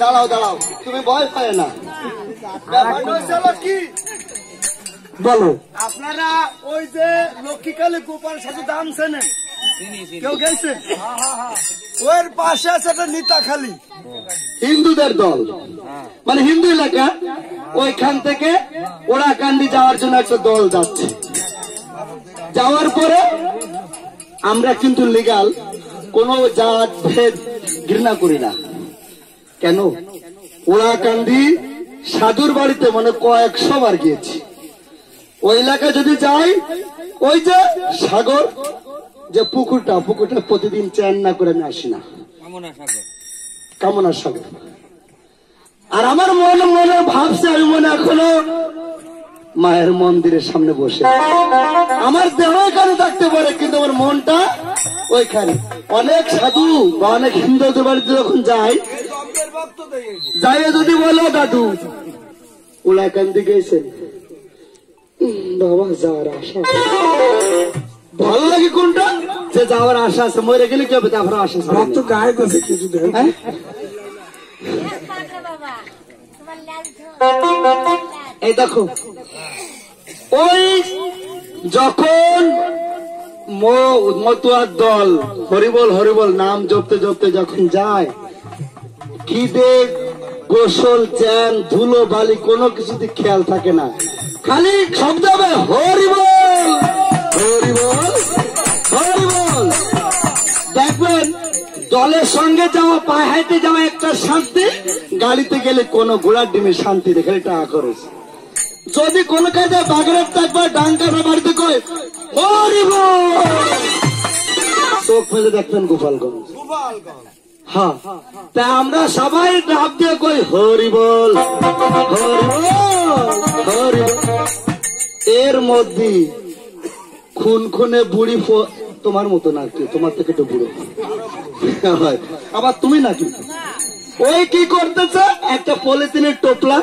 দাঁড়াও দাঁড়াও, তুমি ভয় পায় না। কি বলো আপনারা? ওই যে লক্ষ্মীকালী গোপাল সাধু দাম চেনেন? কেউ গেছে? ওর পাশে আছে একটা নিতাখালী, হিন্দুদের দল, মানে হিন্দু এলাকা। ওইখান থেকে ওড়াকান্দি যাওয়ার জন্য একটা দল যাচ্ছে। যাওয়ার পরে আমরা কিন্তু লিগাল কোন জাত ভেদ ঘৃণা করি না। কেন? ওড়াকান্দি সাধুর বাড়িতে মানে কয়েকশো বার গিয়েছি। ওই এলাকায় যদি যাই, ওই যে সাগর, যে পুকুরটা প্রতিদিন চান না করে আমি আসি না। কামনা সাগর। আর আমার মনে ভাবছে আমি মনে এখনো মায়ের মন্দিরের সামনে বসে। আমার দেহ এখানে থাকতে পারে, কিন্তু আমার মনটা ওইখানে। অনেক সাধু বা অনেক হিন্দুদের বাড়িতে যখন যাই, যদি বলো দাদু ওলাকান্দি গেছেন, বাবা যাওয়ার আশা। ভালো লাগে কোনটা? যে যাওয়ার আশা আছে, মরে গেলে কি হবে? তারপরে আশা তো গায়ে আছে কিছু। এই দেখো, ওই যখন মতুয়ার দল হরিবল হরিবল নাম জপতে জপতে যখন যায়, খিদে গোসল চ্যান ধুলো বালি কোনো কিছুতে খেয়াল থাকে না, খালি শব্দ হবে হরিবল হরিবল হরিবল। দেখবেন দলের সঙ্গে যাওয়া, পায়ে হাইতে যাওয়া একটা শান্তি, গাড়িতে গেলে কোন ঘোড়ার ডিমের শান্তি দেখে টাকা করেছে। যদি কোন কাজে বাগড়ার থাকবে, ডাঙ্কার বাড়িতে কয় হরিবল, চোখ ফেলে দেখবেন গোপালগঞ্জ। হ্যাঁ, তা আমরা সবাই ডাব দিয়ে কই হরিবল হরিবল হরিবল। এর মধ্যে খুনে বুড়ি তোমার মতো না, কি তোমার থেকে একটু বুড়ো হয়, আবার তুমি নাকি। ওই কি করতেছে, একটা পলিথিনের টোপলা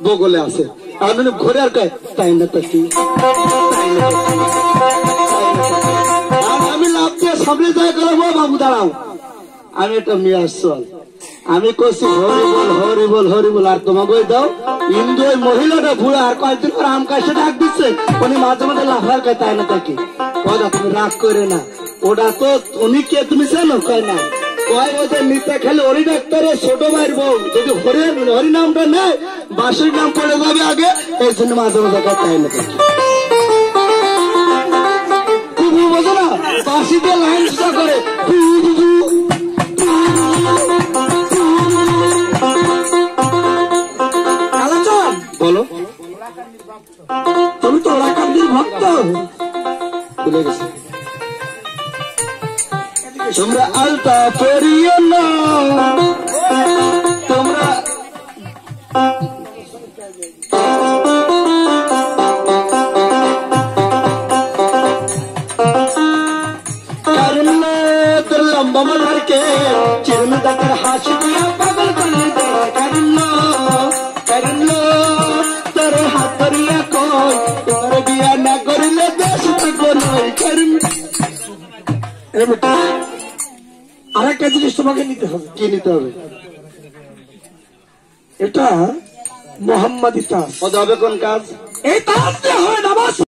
বগলে আছে, আর ঘরে আর কয় তাই না তাকি। আমি লাভ দিয়ে সামনে যায় করবো, বাবু দাঁড়াও, আমি একটা মেয়ে আসল, আমি করছি হরিবল হরিবল হরিবল। আর তোমাকে ওই দাও হিন্দু ওই মহিলাটা বুড়া, আর কয়েকদিন পর আম কাছে ডাক দিচ্ছে, উনি মাঝে মাঝে লাফার কয় তাই না তাকি। কয়টা তুমি রাগ করে না, ওটা তো উনি কে তুমি জানো? কয় না, কয় ওই যে নিতে খেলে হরি ডাক্তারের ছোট ভাইয়ের বউ, যদি হরি নামটা নেয় বাসুর নাম পড়ে যাবে আগে, এই জন্য মাঝে মাঝে কয় তাই না তাকি। খুব বোঝো না, বাসিতে লাইন করে বলো। তুমি তো ওড়াকান্দির ভক্ত, ভুলে গেছি। তোমরা আলতা পরিও না, তোমরা দিয়া পাগল করে দে করলো তোর হাত ধরিয়া কই তোর বিয়া না করিলে দেশ থাকবো নয় আর একটা জিনিস তোমাকে নিতে হবে। কি নিতে হবে? এটা মোহাম্মদী তাস। হবে কোন কাজ? এই তাস দিয়ে হয় নামাজ।